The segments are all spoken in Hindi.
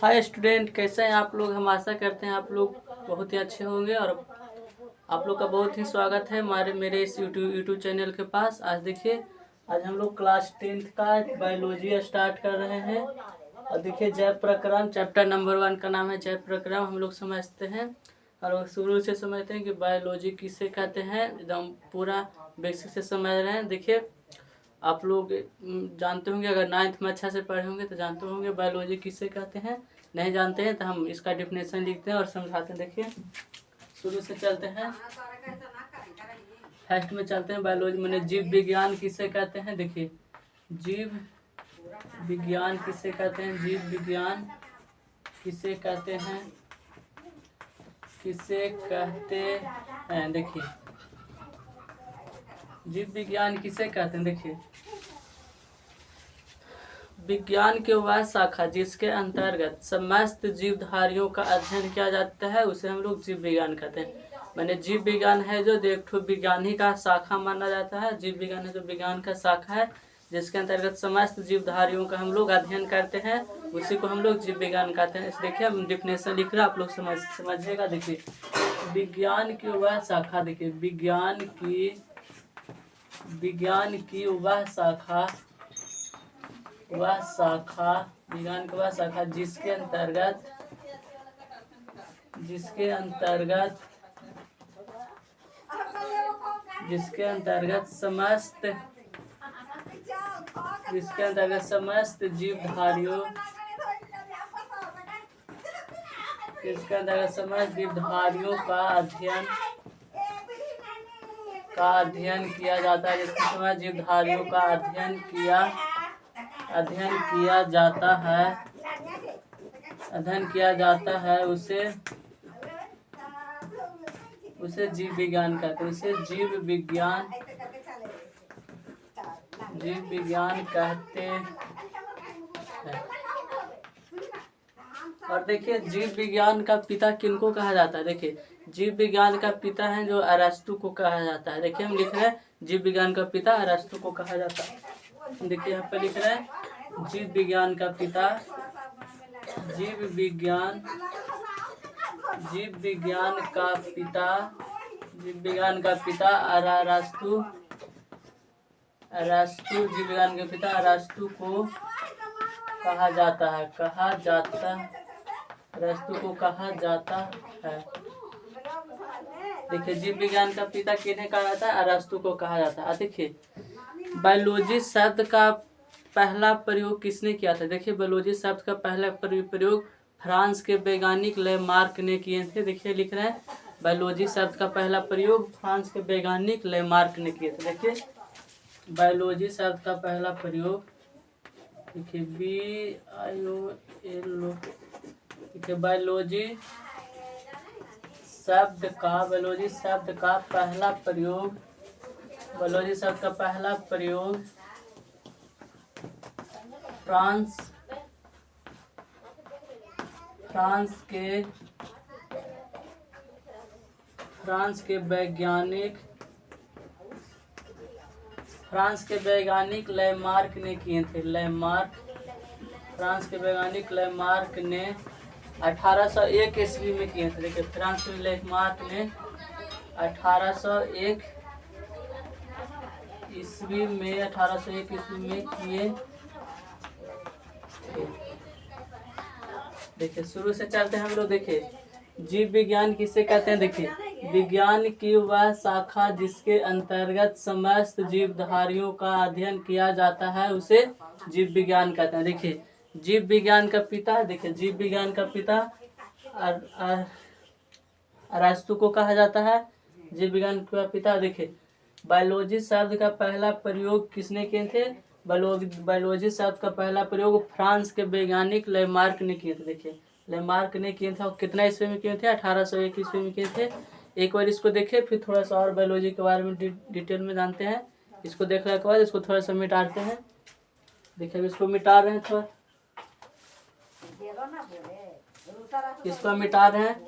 हाय स्टूडेंट, कैसे हैं आप लोग। हम आशा करते हैं आप लोग बहुत ही अच्छे होंगे और आप लोग का बहुत ही स्वागत है मेरे इस यूट्यूब चैनल के पास। आज देखिए, आज हम लोग क्लास 10th का बायोलॉजी स्टार्ट कर रहे हैं। और देखिए, जैव प्रक्रम चैप्टर नंबर 1 का नाम है जैव प्रक्रम। हम लोग समझते हैं और शुरू से समझते हैं कि बायोलॉजी किसे कहते हैं। एकदम पूरा बेसिक से समझ रहे हैं। देखिए, आप लोग जानते होंगे, अगर 9th में अच्छा से पढ़े होंगे तो जानते होंगे बायोलॉजी किसे कहते हैं। नहीं जानते हैं तो हम इसका डिफिनेशन लिखते हैं और समझाते हैं। देखिए, शुरू से चलते हैं, फर्स्ट में चलते हैं। बायोलॉजी मैंने जीव विज्ञान किसे कहते हैं। देखिए, जीव विज्ञान किसे कहते हैं, जीव विज्ञान किसे कहते हैं, किसे कहते हैं। देखिए, जीव विज्ञान किसे कहते हैं। देखिए, विज्ञान की वह शाखा जिसके अंतर्गत समस्त जीवधारियों का अध्ययन किया जाता है उसे हम लोग जीव विज्ञान कहते हैं। मैंने जीव विज्ञान है जो देखो विज्ञान ही का शाखा माना जाता है। जीव विज्ञान है जो विज्ञान का शाखा है जिसके अंतर्गत समस्त जीवधारियों का हम लोग अध्ययन करते हैं, उसी को हम लोग जीव विज्ञान कहते हैं। देखिए, हम डिफिनेशन लिख रहे हैं, आप लोग समझिएगा। देखिए, विज्ञान की वह शाखा, देखिए विज्ञान की वह शाखा विज्ञान की वह शाखा जिसके अंतर्गत समस्त जीवधारियों का अध्ययन किया जाता है। जिसके समस्त जीवधारियों का अध्ययन किया जाता है उसे जीव विज्ञान कहते हैं। उसे जीव विज्ञान कहते हैं। और देखिए, जीव विज्ञान का पिता किनको कहा जाता है। देखिए, जीव विज्ञान का पिता है जो अरस्तु को कहा जाता है। देखिए, हम लिख रहे हैं जीव विज्ञान का पिता अरस्तु को कहा जाता है। देखिए, यहाँ पे लिख रहे हैं जीव विज्ञान का पिता जीव विज्ञान का पिता अरस्तु जीव विज्ञान के पिता अरस्तु को कहा जाता है। देखिए, जीव विज्ञान का पिता किन्हें कहा जाता है, अरस्तु को कहा जाता है। देखिए, बायोलॉजी शब्द का पहला प्रयोग किसने किया था। देखिए, बायोलॉजी शब्द का पहला प्रयोग फ्रांस के वैज्ञानिक लेमार्क ने किए थे। देखिए, लिख रहे हैं बायोलॉजी शब्द का पहला प्रयोग फ्रांस के वैज्ञानिक लेमार्क ने किए थे। देखिए, बायोलॉजी शब्द का पहला प्रयोग, देखिए देखिए बायोलॉजी शब्द का पहला प्रयोग फ्रांस के वैज्ञानिक लेमार्क ने किए थे। फ्रांस के वैज्ञानिक लेमार्क ने 1801 ईस्वी में किए थे। देखिए, फ्रांस के लेमार्क ने 1801 ईस्वी में किए। देखिए, शुरू से चलते हैं हम लोग। देखिए, जीव विज्ञान किसे कहते हैं। देखिए, विज्ञान की वह शाखा जिसके अंतर्गत समस्त जीवधारियों का अध्ययन किया जाता है उसे जीव विज्ञान कहते हैं। देखिए, जीव विज्ञान का पिता, देखिए जीव विज्ञान का पिता अरस्तु को कहा जाता है। जीव विज्ञान का पिता। देखिए, बायोलॉजी शब्द का पहला प्रयोग किसने किए थे। बायोलॉजी शब्द का पहला प्रयोग फ्रांस के वैज्ञानिक लेमार्क ने किए थे। देखिए, लेमार्क ने किए थे और कितना ईस्वी में किए थे, 1801 ईस्वी में किए थे। एक बार इसको देखिए, फिर थोड़ा सा और बायोलॉजी के बारे में डिटेल में जानते हैं। इसको देखने के बाद इसको थोड़ा सा मिटाते हैं। देखिए, इसको मिटा रहे हैं, थोड़ा इसको मिटा रहे हैं।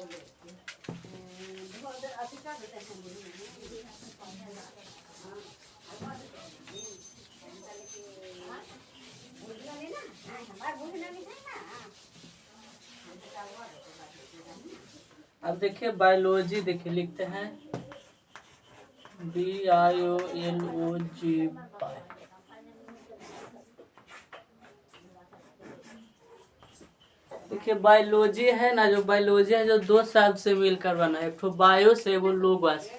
अब देखिए बायोलॉजी, देखिए लिखते हैं BIOLOG। देखिए बायोलॉजी है ना, जो बायोलॉजी है जो दो शब्द से मिलकर बना है, एक तो बायो से वो लोगस,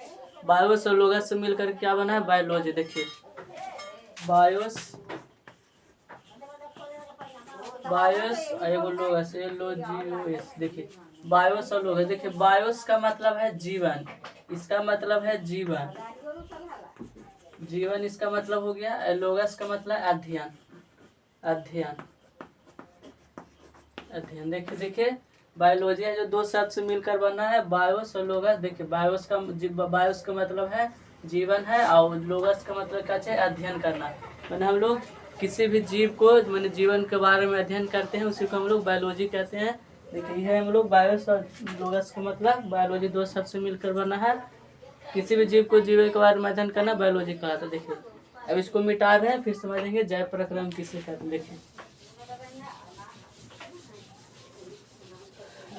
बायो से लोगस से मिलकर क्या बना है बायोलॉजी। देखिए बायोस, बायोस एगो लोगस LOGOS। देखिए बायोस और लोगस। देखिए बायोस का मतलब है जीवन, इसका मतलब है जीवन, जीवन इसका मतलब हो गया। लोगस का मतलब अध्ययन, अध्ययन, अध्ययन। देखिए देखिए बायोलॉजी है जो दो शब्द से मिलकर बना है, बायोस और लोगस। देखिए बायोस का मतलब है जीवन है, और लोगस का मतलब क्या है अध्ययन करना। मैंने हम लोग किसी भी जीव को मैंने जीवन के बारे में अध्ययन करते हैं, उसी को हम लोग बायोलॉजी कहते हैं। देखिए ये हम लोग बायोस और लोगस का मतलब, बायोलॉजी दो शब्द से मिलकर बना है। किसी भी जीव को जीवन के बारे में अध्ययन करना बायोलॉजी कहलाता है। देखिए अब इसको मिटा रहे हैं, फिर समझेंगे जय प्रक्रम किसे कहते हैं। देखिए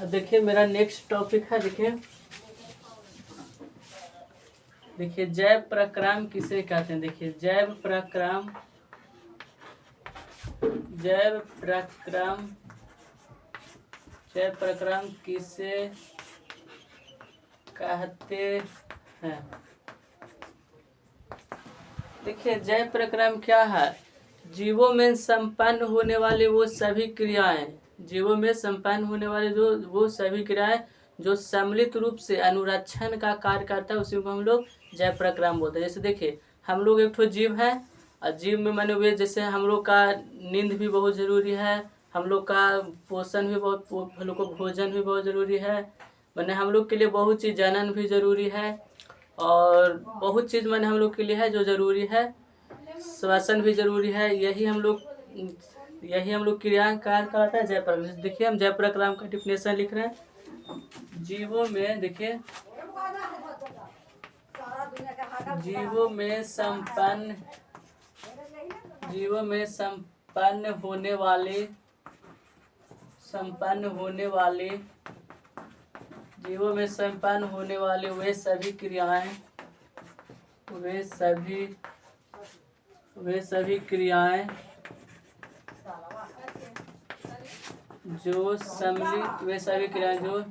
देखिए मेरा नेक्स्ट टॉपिक है। देखिए जैव प्रक्रम किसे कहते हैं। देखिए जैव प्रक्रम, जैव प्रक्रम, जैव प्रक्रम किसे कहते हैं। देखिए जैव प्रक्रम क्या है, जीवों में संपन्न होने वाले वो सभी क्रियाएं, जीवों में संपन्न होने वाले जो वो सभी क्रियाएं जो सम्मिलित रूप से अनुरक्षण का कार्य करता है, उसी को हम लोग जैव प्रक्रम बोलते हैं। जैसे देखिए हम लोग एक तो जीव है, और जीव में माने हुए जैसे हम लोग का नींद भी बहुत जरूरी है, हम लोग का पोषण भी बहुत, हम लोग को भोजन भी बहुत जरूरी है, माने हम लोग के लिए बहुत चीज जनन भी जरूरी है, और बहुत चीज़ मैंने हम लोग के लिए है जो ज़रूरी है, श्वसन भी जरूरी है। यही हम लोग क्रिया कार्य करता है जय प्रक्रम। देखिए हम जय प्रक्रम का डिफिनेशन लिख रहे हैं। जीवों में देखिए, जीवों में संपन्न, जीवों में संपन्न होने वाले, संपन्न होने वाले, जीवों में संपन्न होने वाले वे सभी क्रियाएं, वे सभी क्रियाएं जो सम्मिलित, वे सभी क्रियाएं जो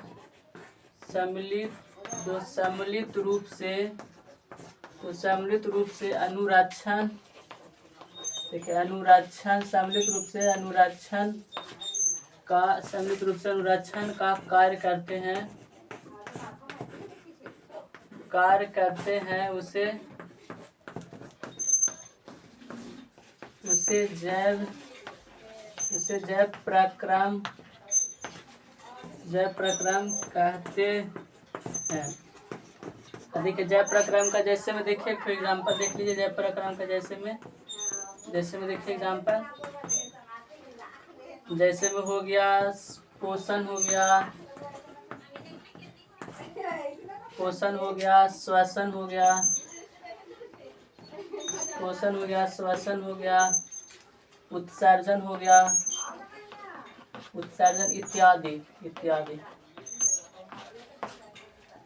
सम्मिलित रूप से, तो सम्मिलित रूप से अनुरक्षण, देखिए अनुरक्षण, सम्मिलित रूप से अनुरक्षण का, सम्मिलित रूप से अनुरक्षण का कार्य करते हैं, कार्य करते हैं, उसे जैव, उसे जैव प्रक्रम, जैव प्रक्रम कहते हैं। देखिए जैव प्रक्रम का जैसे में देखिए एक एग्जाम्पल देख लीजिए जैव प्रक्रम का। जैसे में देखिए एग्जाम्पल, जैसे में हो गया पोषण, हो गया पोषण, हो गया श्वसन, हो गया पोषण, हो गया श्वसन, हो गया उत्सर्जन, हो गया उत्सर्जन, इत्यादि इत्यादि।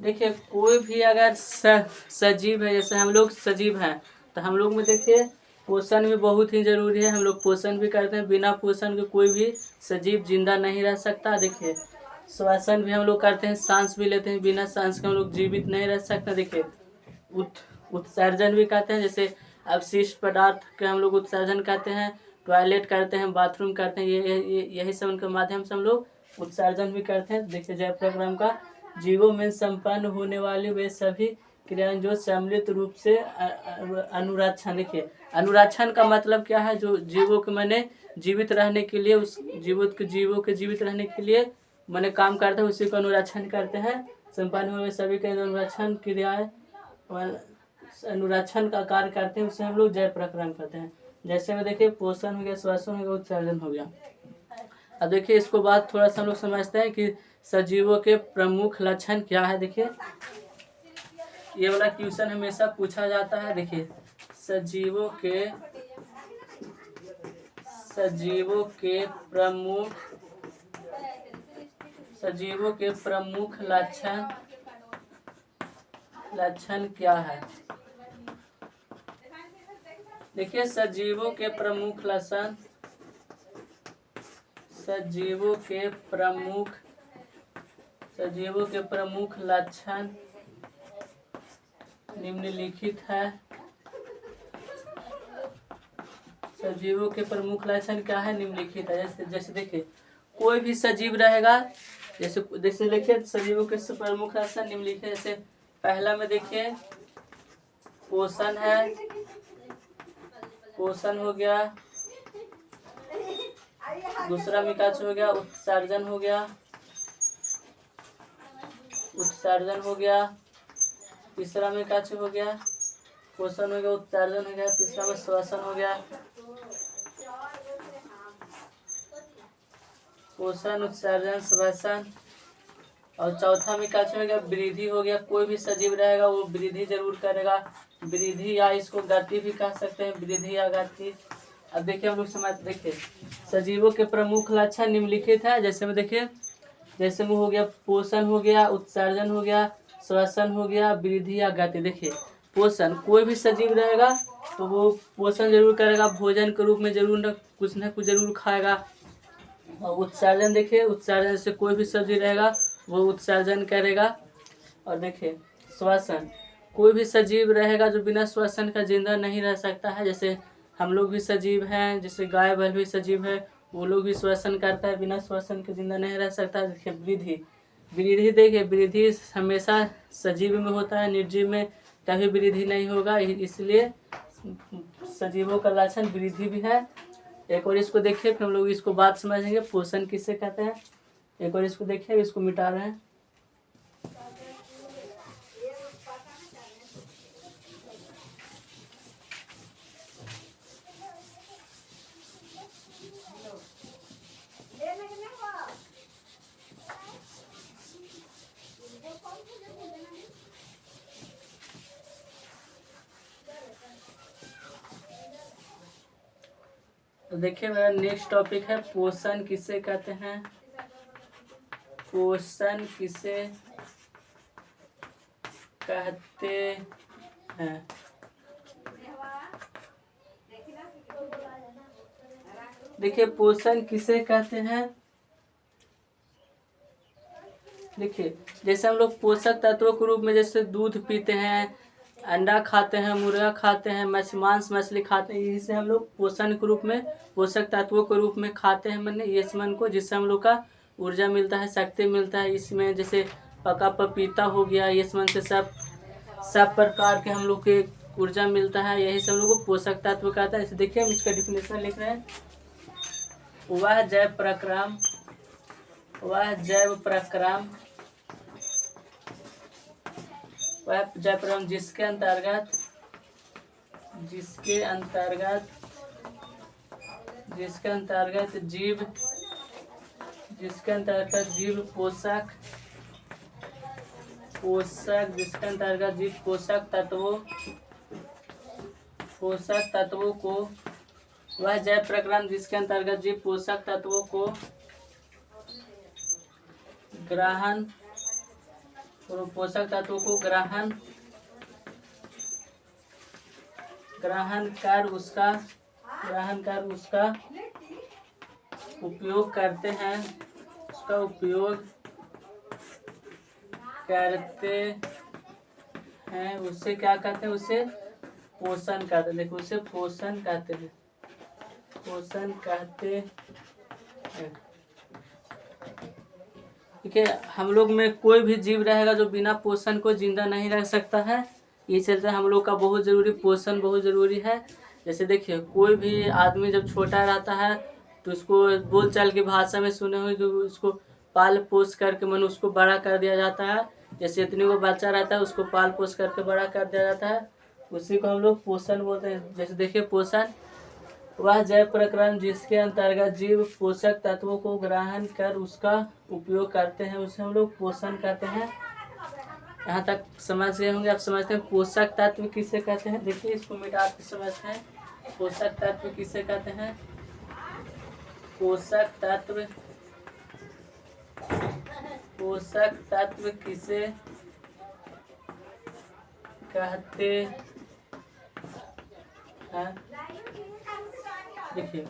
देखिए कोई भी अगर सजीव है, जैसे हम लोग सजीव हैं, तो हम लोग में देखिए पोषण भी बहुत ही जरूरी है। हम लोग पोषण भी करते हैं, बिना पोषण के कोई भी सजीव जिंदा नहीं रह सकता। देखिए श्वसन भी हम लोग करते हैं, सांस भी लेते हैं, बिना सांस के हम लोग जीवित नहीं रह सकते। देखिए उत्सर्जन भी करते हैं, जैसे अवशिष्ट पदार्थ के हम लोग उत्सर्जन करते हैं, टॉयलेट करते हैं, बाथरूम करते हैं, यही सब उनके माध्यम से हम लोग उत्सर्जन भी करते हैं। देखिए जैव प्रक्रम का, जीवों में संपन्न होने वाली वे सभी क्रियाएं जो सम्मिलित रूप से अनुरक्षण, देखिए अनुरक्षण का मतलब क्या है, जो जीवों के मैंने जीवित रहने के लिए, उस जीवों के जीवित रहने के लिए मैंने काम करते हैं, उसी को अनुरक्षण करते हैं। संपन्न हुए सभी के अनुरक्षण क्रियाएं, अनुरक्षण का कार्य करते हैं, उसे हम लोग जैव प्रक्रम कहते हैं। जैसे में देखिए पोषण हो गया, श्वसन हो गया, उत्सर्जन हो गया। अब देखिए इसको बाद थोड़ा सा हम लोग समझते हैं कि सजीवों के प्रमुख लक्षण क्या है। देखिए ये वाला क्वेश्चन हमेशा पूछा जाता है। देखिए सजीवों के प्रमुख सजीवों के प्रमुख लक्षण क्या है? देखिए सजीवों के प्रमुख लक्षण, सजीवों के प्रमुख लक्षण निम्नलिखित है। सजीवों के प्रमुख लक्षण क्या है? निम्नलिखित है। जैसे देखिए कोई भी सजीव रहेगा, जैसे देखिए सजीवों के प्रमुख लक्षण निम्नलिखित। जैसे पहला में देखिए पोषण है, पोषण हो गया। दूसरा में क्या हो गया? उत्सर्जन हो गया, उत्सर्जन हो गया। तीसरा में क्या हो गया? पोषण हो गया, उत्सर्जन हो गया। तीसरा में श्वसन हो गया, पोषण, उत्सर्जन, श्वसन। और चौथा में क्या हो गया? वृद्धि हो गया। कोई भी सजीव रहेगा वो वृद्धि जरूर करेगा, वृद्धि या इसको गति भी कह सकते हैं, वृद्धि या गति। अब देखिए हम लोग समझ, देखिए सजीवों के प्रमुख लक्षण निम्नलिखित है। जैसे में देखिए, जैसे में हो गया पोषण हो गया, उत्सर्जन हो गया, श्वसन हो गया, वृद्धि या गति। देखिए पोषण, कोई भी सजीव रहेगा तो वो पोषण जरूर करेगा, भोजन के रूप में जरूर न कुछ जरूर खाएगा। और उत्सर्जन, देखिए उत्सर्जन से कोई भी सजीव रहेगा वो उत्सर्जन करेगा। और देखिए श्वसन, कोई भी सजीव रहेगा जो बिना श्वसन का जिंदा नहीं रह सकता है। जैसे हम लोग भी सजीव हैं, जैसे गाय बैल भी सजीव है, वो लोग भी श्वसन करता है, बिना श्वसन के जिंदा नहीं रह सकता। देखिए वृद्धि, वृद्धि देखिए वृद्धि हमेशा सजीव में होता है, निर्जीव में कभी वृद्धि नहीं होगा, इसलिए सजीवों का लक्षण वृद्धि भी है। एक और इसको देखिए, फिर हम लोग इसको बात समझेंगे पोषण किसे कहते हैं। एक और इसको देखिए, इसको मिटा रहे हैं। तो देखिए मेरा नेक्स्ट टॉपिक है पोषण किसे कहते हैं। पोषण किसे कहते हैं? देखिए पोषण किसे कहते हैं। देखिए जैसे हम लोग पोषक तत्वों के रूप में जैसे दूध पीते हैं, अंडा खाते हैं, मुर्गा खाते हैं, मांस मछली खाते हैं, इसे हम लोग पोषण के रूप में, पोषक तत्वों के रूप में खाते हैं मैंने ये मन को, जिससे हम लोग का ऊर्जा मिलता है, शक्ति मिलता है। इसमें जैसे पका पपीता हो गया, ये मन से सब प्रकार के हम लोग के ऊर्जा मिलता है, यही सब लोग को पोषक तत्व कहता है। इसे देखिए हम इसका डिफिनेशन लिख रहे हैं। वह जैव प्रक्रम, वह जैव प्रक्रम जिसके अंतर्गत जीव पोषक तत्वों को, वह जैव प्रक्रम जिसके अंतर्गत जीव पोषक तत्वों को ग्रहण कर उसका उपयोग करते हैं, उससे क्या कहते हैं? उसे पोषण कहते हैं। देखो उसे पोषण कहते हैं, ठीक है। हम लोग में कोई भी जीव रहेगा जो बिना पोषण को जिंदा नहीं रह सकता है, ये चलते हम लोग का बहुत जरूरी, पोषण बहुत जरूरी है। जैसे देखिए कोई भी आदमी जब छोटा रहता है तो उसको बोल चाल की भाषा में सुने हुए जो उसको पाल पोस करके मन उसको बड़ा कर दिया जाता है। जैसे इतनी वो बच्चा रहता है उसको पाल पोस करके बड़ा कर दिया जाता है, उसी को हम लोग पोषण बोलते हैं। जैसे देखिए पोषण, वह जैव प्रक्रम जिसके अंतर्गत जीव पोषक तत्वों को ग्रहण कर उसका उपयोग करते हैं, उसे हम लोग पोषण कहते हैं। यहाँ तक समझ गए होंगे। आप समझते हैं पोषक तत्व किसे कहते हैं। देखिए इसको मिटा के समझते हैं पोषक तत्व किसे कहते हैं। पोषक तत्व पोषक तत्व किसे कहते हैं? देखिए,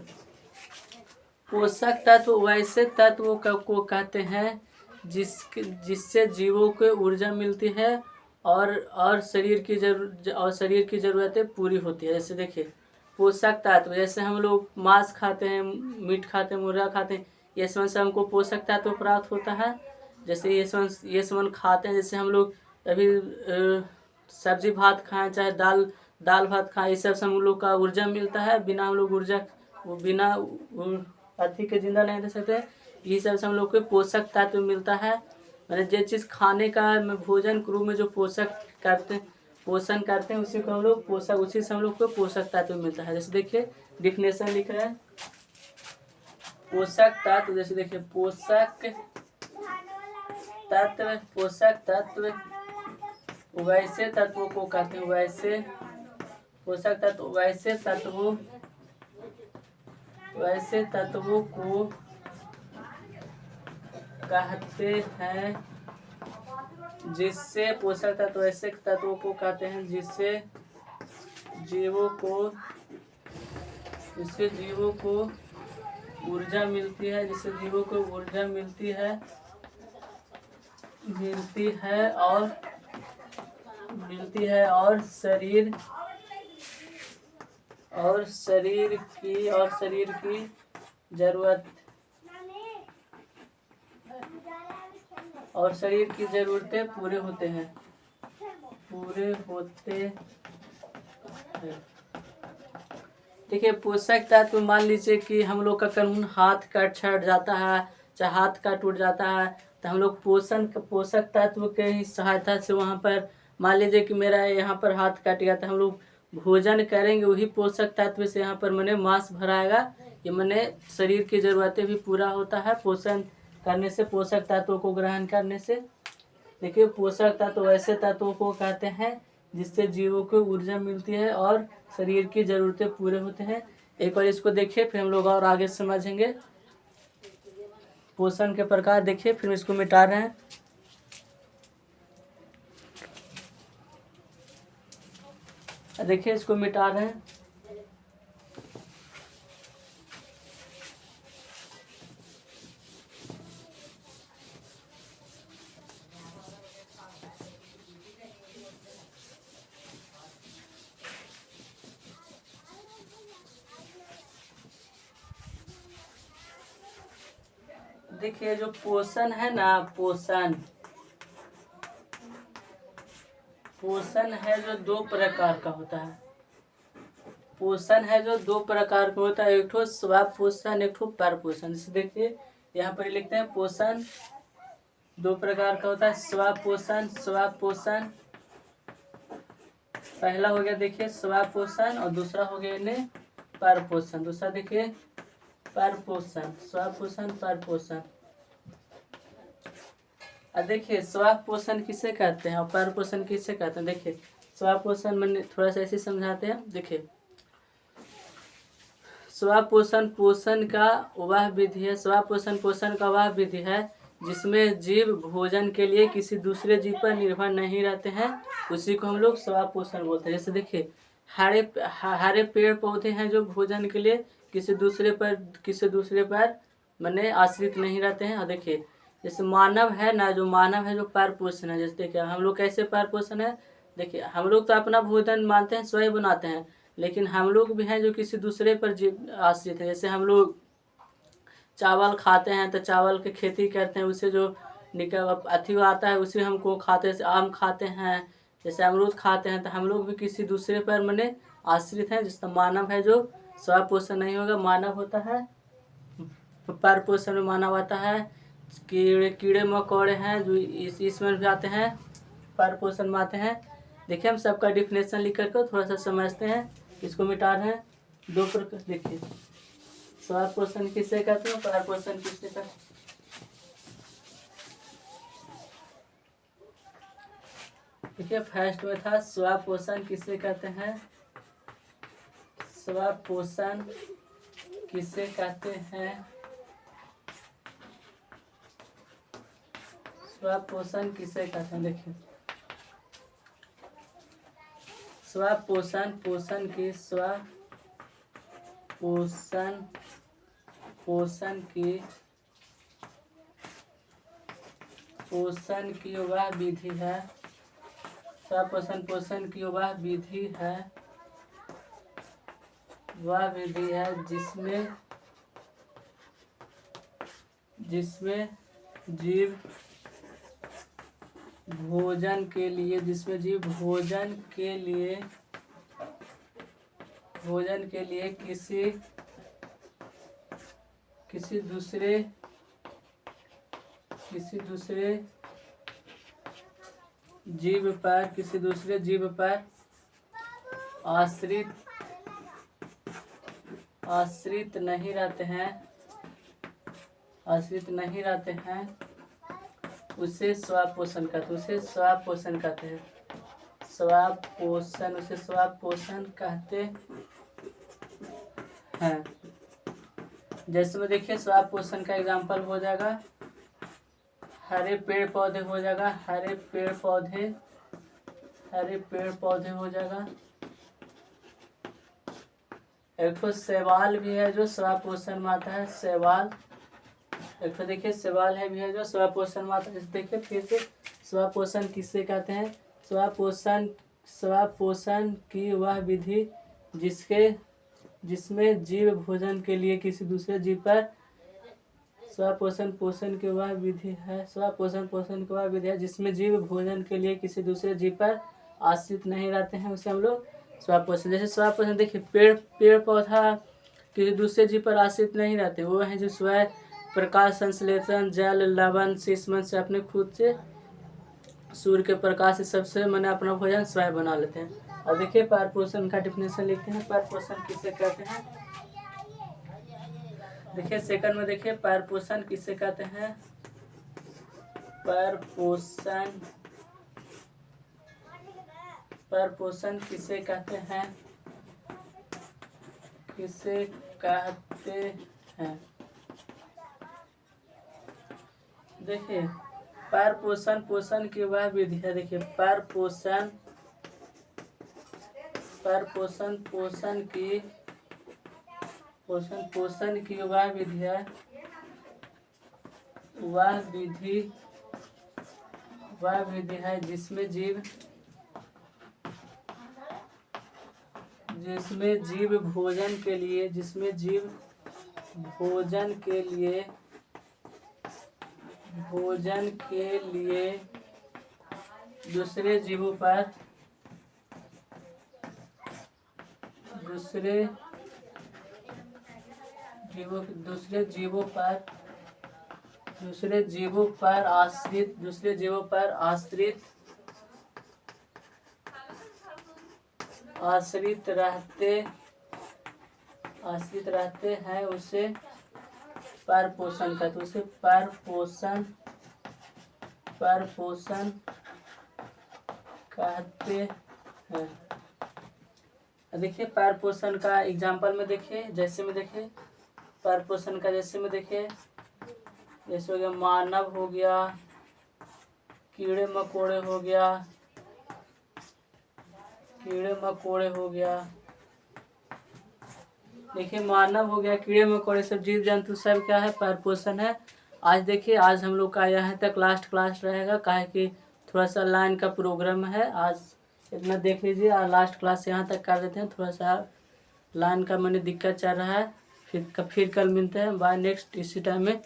पोषक तत्व वैसे तत्वों को कहते हैं जिससे जीवों को ऊर्जा मिलती है और शरीर की ज़रूरतें पूरी होती है। जैसे देखिए, पोषक तत्व जैसे हम लोग मांस खाते हैं, मीट खाते हैं, मुर्गा खाते हैं, ये सब से हमको पोषक तत्व प्राप्त होता है। जैसे ये सब खाते हैं, जैसे हम लोग अभी सब्जी भात खाएं, चाहे दाल भात खाएं, इस सब से हम लोग का ऊर्जा मिलता है। बिना हम लोग बिना अथी के जिंदा नहीं रह सकते। ये सब से हम लोग को पोषक तत्व मिलता है। मैंने जो चीज़ खाने का भोजन क्रू में जो पोषण करते हैं उसी को हम लोग उसी से हम लोग को पोषक तत्व मिलता है। जैसे देखिए, डिफिनेशन लिख रहे हैं पोषक तत्व। जैसे देखिए, पोषक तत्व वैसे तत्वों को कहते हैं, वैसे पोषक तत्व वैसे तत्वों को कहते हैं जिससे पोषक तत्व ऐसे तत्वों को कहते हैं जिससे जीवों को ऊर्जा मिलती है, जिससे जीवों को ऊर्जा मिलती है और शरीर की जरूरत और शरीर की जरूरतें पूरे होते हैं। देखिए, पोषक तत्व मान लीजिए कि हम लोग का कानून हाथ का छट जाता है, चाहे हाथ का टूट जाता है, तो हम लोग पोषक तत्व के ही सहायता से वहाँ पर मान लीजिए कि मेरा यहाँ पर हाथ कट गया, तो हम लोग भोजन करेंगे, वही पोषक तत्व से यहाँ पर मैंने मांस भराएगा। ये मैंने शरीर की ज़रूरतें भी पूरा होता है पोषण करने से, पोषक तत्वों को ग्रहण करने से। देखिए, पोषक तत्व ऐसे तत्वों को कहते हैं जिससे जीवों को ऊर्जा मिलती है और शरीर की ज़रूरतें पूरे होते हैं। एक बार इसको देखिए, फिर हम लोग और आगे समझेंगे पोषण के प्रकार। देखिए, फिर इसको मिटा रहे हैं। देखिए, इसको मिटा रहे हैं। देखिए, जो पोषण है ना, पोषण है जो दो प्रकार का होता है। पोषण है जो दो प्रकार का होता है, एक ठो स्वाप पोषण, एक ठो पर पोषण। जैसे देखिए, यहाँ पर लिखते हैं पोषण दो प्रकार का होता है, स्वाप पोषण। पहला हो गया देखिए स्वाप पोषण और दूसरा हो गया इन्हें पर पोषण। दूसरा देखिए पर पोषण, स्वाप पोषण, पर पोषण। देखिए, स्वाप पोषण किसे कहते हैं और पर पोषण किसे कहते हैं? देखिए, स्वाप पोषण मैंने थोड़ा सा ऐसे समझाते हैं। देखिए, स्वाप पोषण का वह विधि है, स्वाप पोषण का वह विधि है जिसमें जीव भोजन के लिए किसी दूसरे जीव पर निर्भर नहीं रहते हैं, उसी को हम लोग स्वाप पोषण बोलते हैं। जैसे देखिए, हरे पेड़ पौधे हैं जो भोजन के लिए किसी दूसरे पर माने आश्रित नहीं रहते हैं। और देखिए, जैसे मानव है ना, जो मानव है जो पर पोषण है। जैसे देखिए, हम लोग कैसे पर पोषण है? देखिए, हम लोग तो अपना भोजन मानते हैं, स्वयं बनाते हैं, लेकिन हम लोग भी हैं जो किसी दूसरे पर आश्रित है। जैसे हम लोग चावल खाते हैं तो चावल की खेती करते हैं, उससे जो अथी आता है उसे हमको खाते हैं। आम खाते हैं, जैसे अमरूद खाते हैं, तो हम लोग भी किसी दूसरे पर माने आश्रित हैं। जिसका मानव है जो स्व पोषण नहीं होगा, मानव होता है। पर पोषण में मानव आता है, कीड़े मकोड़े हैं जो इसमें भी आते हैं, पर पोषण में आते हैं। देखिए, हम सबका डिफिनेशन लिख करके थोड़ा सा समझते हैं। इसको मिटा रहे हैं दो प्रकार। देखिए, स्वाप पोषण किसे कहते हैं, पर पोषण किसे कहते हैं? देखिए, फर्स्ट में था स्वाप पोषण किसे कहते हैं। स्वाप पोषण किसे कहते हैं? स्वपोषण किसे कहते हैं? देखिए स्वपोषण पोषण की स्वपोषण पोषण की वह विधि है। स्वपोषण की वह विधि है जिसमें जीव भोजन के लिए किसी दूसरे जीव पर आश्रित नहीं रहते हैं उसे स्वपोषण कहते हैं। उसे स्वपोषण कहते हैं। जैसे में देखिए स्वपोषण का एग्जाम्पल हो जाएगा, हरे पेड़ पौधे हो जाएगा, हरे पेड़ पौधे हो जाएगा। एक तो शैवाल भी है जो स्वपोषण में आता है, शैवाल। एक तो देखिए शैवाल है भी है जो स्वपोषण में आता है। देखिए फिर से स्वपोषण किससे कहते हैं? स्वपोषण की वह विधि जिसमें जीव भोजन के लिए किसी दूसरे जीव पर स्वपोषण की वह विधि है जिसमें जीव भोजन के लिए किसी दूसरे जीव पर आश्रित नहीं रहते हैं, उसे हम लोग स्वपोषण। जैसे स्वपोषण देखिए पेड़ पौधा किसी दूसरे जीव पर आश्रित नहीं रहते, वो है जो स्वयं प्रकाश संश्लेषण जल लवण शीशमन से अपने खुद से सूर्य के प्रकाश से सबसे मैंने अपना भोजन स्वयं बना लेते हैं। और देखिए परपोषण का डिफिनेशन लिखते हैं। परपोषण किसे कहते हैं? देखिए सेकंड में देखिए परपोषण किसे कहते हैं? परपोषण किसे कहते हैं? देखिए पोषण की वह विधि है। देखिए परपोषण की वह विधि है जिसमें जीव भोजन के लिए दूसरे जीवों पर आश्रित रहते हैं, उसे परपोषण कहते हैं। उसे परपोषण कहते हैं। देखिए परपोषण का एग्जाम्पल में देखिए, जैसे में देखिए परपोषण का जैसे में देखिए, जैसे हो गया मानव हो गया, कीड़े मकोड़े हो गया। देखिए मानव हो गया, कीड़े मकोड़े सब जीव जंतु सब क्या है? परपोषण है। आज देखिए आज हम लोग का यहाँ तक लास्ट क्लास रहेगा, काहे कि थोड़ा सा लाइन का प्रोग्राम है। आज इतना देख लीजिए, आज लास्ट क्लास यहाँ तक कर देते हैं। थोड़ा सा लाइन का मैंने दिक्कत चल रहा है। फिर कल मिलते हैं। बाय नेक्स्ट इसी टाइम में।